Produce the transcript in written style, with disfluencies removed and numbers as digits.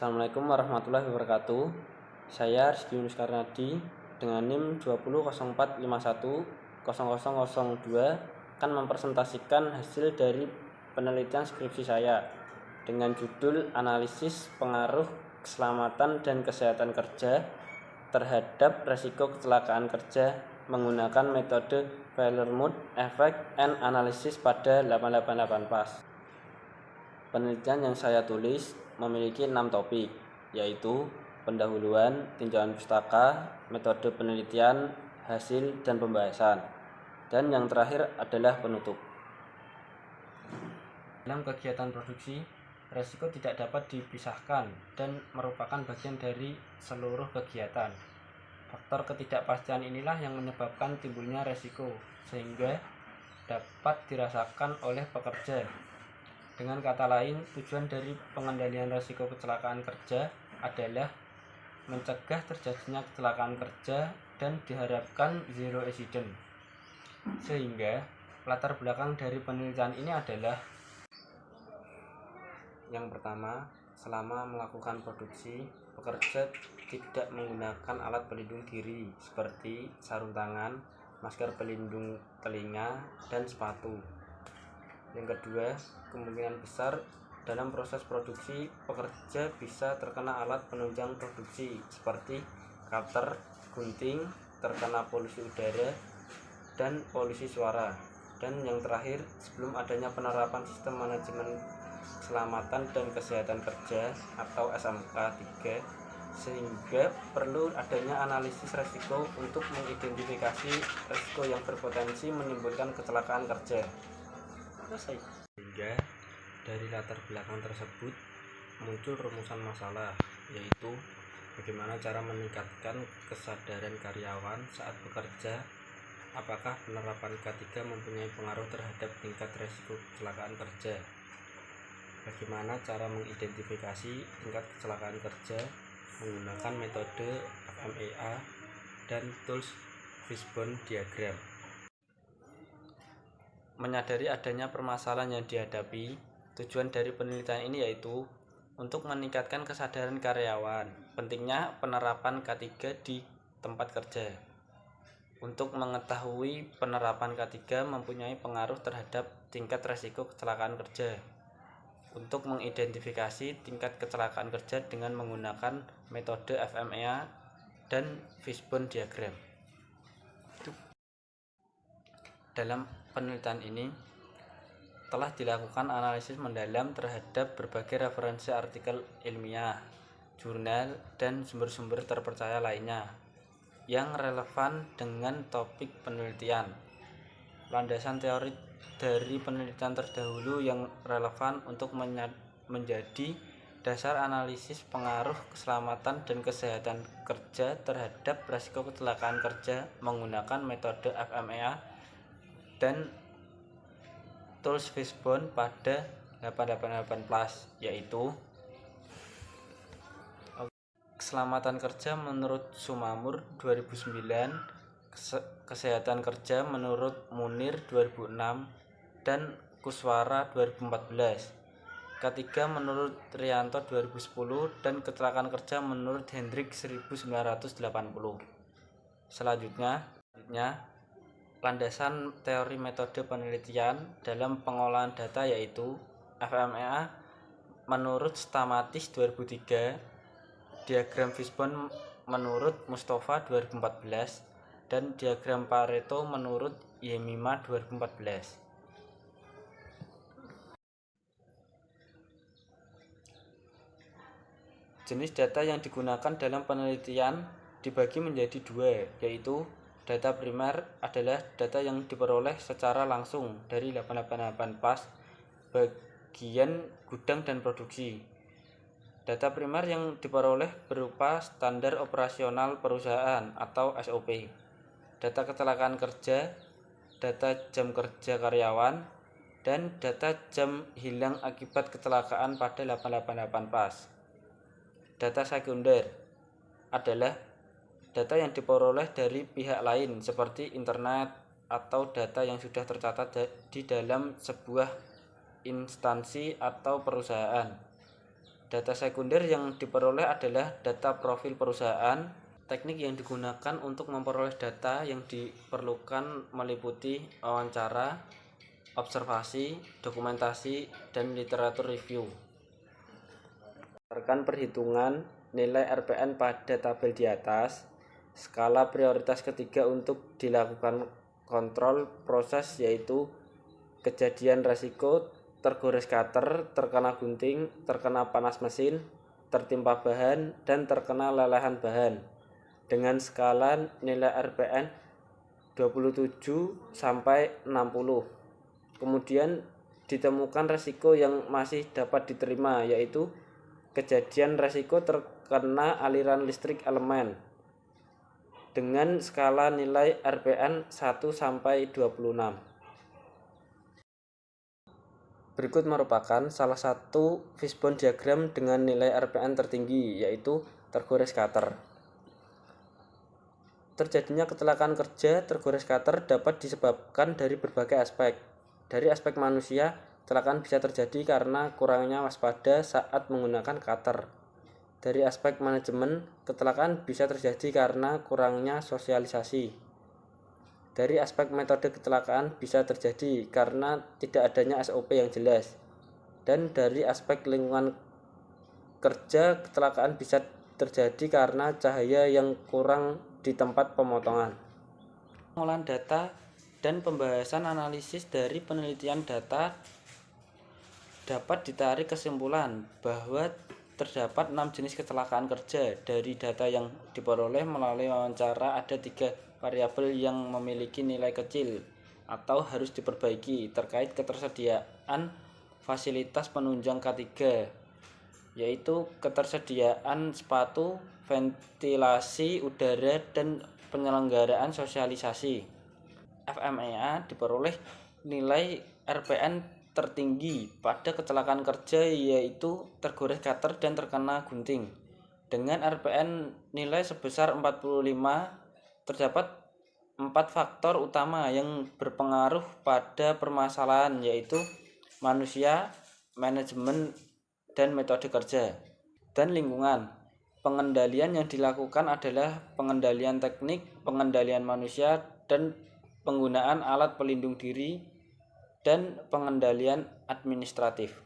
Assalamualaikum warahmatullahi wabarakatuh. Saya Rizky Yunus Karnadi dengan NIM 2004510002 akan mempresentasikan hasil dari penelitian skripsi saya dengan judul Analisis Pengaruh Keselamatan dan Kesehatan Kerja terhadap Resiko Kecelakaan Kerja menggunakan metode Failure Effect and Analysis pada 888 PAS. Penelitian yang saya tulis memiliki 6 topik, yaitu pendahuluan, tinjauan pustaka, metode penelitian, hasil, dan pembahasan. Dan yang terakhir adalah penutup. Dalam kegiatan produksi, resiko tidak dapat dipisahkan dan merupakan bagian dari seluruh kegiatan. Faktor ketidakpastian inilah yang menyebabkan timbulnya resiko, sehingga dapat dirasakan oleh pekerja. Dengan kata lain, tujuan dari pengendalian risiko kecelakaan kerja adalah mencegah terjadinya kecelakaan kerja dan diharapkan zero accident. Sehingga latar belakang dari penelitian ini adalah yang pertama, selama melakukan produksi, pekerja tidak menggunakan alat pelindung diri seperti sarung tangan, masker pelindung telinga, dan sepatu. Yang kedua, kemungkinan besar dalam proses produksi pekerja bisa terkena alat penunjang produksi seperti cutter, gunting, terkena polusi udara dan polusi suara. Dan yang terakhir, sebelum adanya penerapan sistem manajemen keselamatan dan kesehatan kerja atau SMK 3, sehingga perlu adanya analisis resiko untuk mengidentifikasi resiko yang berpotensi menimbulkan kecelakaan kerja. Sehingga dari latar belakang tersebut muncul rumusan masalah, yaitu bagaimana cara meningkatkan kesadaran karyawan saat bekerja, apakah penerapan K3 mempunyai pengaruh terhadap tingkat resiko kecelakaan kerja, bagaimana cara mengidentifikasi tingkat kecelakaan kerja menggunakan metode FMEA dan tools Fishbone Diagram. Menyadari adanya permasalahan yang dihadapi, tujuan dari penelitian ini yaitu untuk meningkatkan kesadaran karyawan, pentingnya penerapan K3 di tempat kerja. Untuk mengetahui penerapan K3 mempunyai pengaruh terhadap tingkat resiko kecelakaan kerja. Untuk mengidentifikasi tingkat kecelakaan kerja dengan menggunakan metode FMEA dan Fishbone Diagram. Dalam penelitian ini telah dilakukan analisis mendalam terhadap berbagai referensi artikel ilmiah, jurnal, dan sumber-sumber terpercaya lainnya yang relevan dengan topik penelitian. Landasan teori dari penelitian terdahulu yang relevan untuk menjadi dasar analisis pengaruh keselamatan dan kesehatan kerja terhadap risiko kecelakaan kerja menggunakan metode FMEA dan tools Fishbone pada 888 PLAS, yaitu keselamatan kerja menurut Sumamur 2009, kesehatan kerja menurut Munir 2006, dan Kuswara 2014, K3 menurut Trianto 2010, dan kecelakaan kerja menurut Hendrik 1980. Selanjutnya landasan teori metode penelitian dalam pengolahan data yaitu FMEA menurut Stamatis 2003, diagram Fishbone menurut Mustafa 2014, dan diagram Pareto menurut Yemima 2014. Jenis data yang digunakan dalam penelitian dibagi menjadi dua, yaitu data primer adalah data yang diperoleh secara langsung dari 888 PAS bagian gudang dan produksi. Data primer yang diperoleh berupa standar operasional perusahaan atau SOP, data kecelakaan kerja, data jam kerja karyawan, dan data jam hilang akibat kecelakaan pada 888 PAS. Data sekunder adalah data yang diperoleh dari pihak lain seperti internet atau data yang sudah tercatat di dalam sebuah instansi atau perusahaan. Data sekunder yang diperoleh adalah data profil perusahaan. Teknik yang digunakan untuk memperoleh data yang diperlukan meliputi wawancara, observasi, dokumentasi, dan literatur review. Berdasarkan perhitungan nilai RPN pada tabel di atas, skala prioritas ketiga untuk dilakukan kontrol proses yaitu kejadian resiko, tergores cutter, terkena gunting, terkena panas mesin, tertimpa bahan, dan terkena lelehan bahan dengan skala nilai RPN 27 sampai 60. Kemudian ditemukan resiko yang masih dapat diterima, yaitu kejadian resiko terkena aliran listrik elemen dengan skala nilai RPN 1 sampai 26. Berikut merupakan salah satu fishbone diagram dengan nilai RPN tertinggi, yaitu tergores cutter. Terjadinya kecelakaan kerja tergores cutter dapat disebabkan dari berbagai aspek. Dari aspek manusia, kecelakaan bisa terjadi karena kurangnya waspada saat menggunakan cutter. Dari aspek manajemen, kecelakaan bisa terjadi karena kurangnya sosialisasi. Dari aspek metode kecelakaan bisa terjadi karena tidak adanya SOP yang jelas. Dan dari aspek lingkungan kerja, kecelakaan bisa terjadi karena cahaya yang kurang di tempat pemotongan. Pengolahan data dan pembahasan analisis dari penelitian data dapat ditarik kesimpulan bahwa terdapat 6 jenis kecelakaan kerja. Dari data yang diperoleh melalui wawancara, ada 3 variabel yang memiliki nilai kecil atau harus diperbaiki terkait ketersediaan fasilitas penunjang K3, yaitu ketersediaan sepatu, ventilasi udara, dan penyelenggaraan sosialisasi. FMEA diperoleh nilai RPN tertinggi pada kecelakaan kerja, yaitu tergores cutter dan terkena gunting. Dengan RPN nilai sebesar 45, terdapat 4 faktor utama yang berpengaruh pada permasalahan, yaitu manusia, manajemen, dan metode kerja, dan lingkungan. Pengendalian yang dilakukan adalah pengendalian teknik, pengendalian manusia, dan penggunaan alat pelindung diri, dan pengendalian administratif.